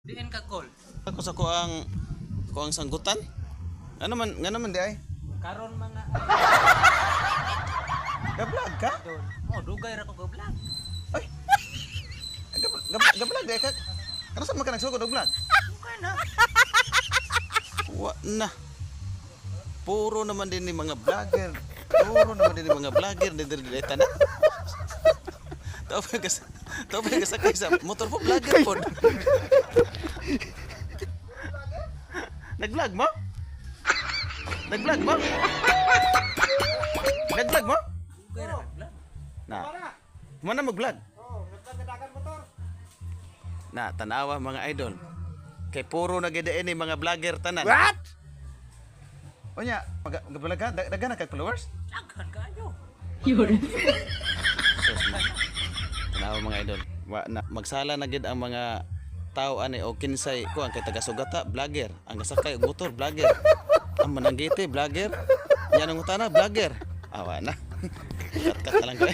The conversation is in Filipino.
Diin ka call. Ako sa kuang sanggutan. Nga naman di ay. Karon mga Gablag ka? idol. Oh, dugay ra ko ka vlog. Ay. Gablag di ay ka. Ano sa mga nagsugod og vlog? Okay na. Wa na. Puro naman din ni mga vlogger. Puro naman din ni mga vlogger dili tanan. Tapos kasakay sa motor po vlogger po. Nag-vlog mo? Nag-vlog mo? Nag-vlog mo? Dugay ra ka vlog. Na. Mo na mag-vlog. Na, tanawa mga idol. Kay puro nagidain ni mga vlogger tanan. What? Onya, mag-vlog ka? Daghan na kag followers? Daghan kayo. Sus na. Tanawa mga idol. Magsala na gid ang mga tao ani o kinsay ko ang kay taga-sugata vlogger, ang kasakay og motor vlogger, ang mananggiti vlogger, nya nang utana vlogger. Awa na. Kat lang ko.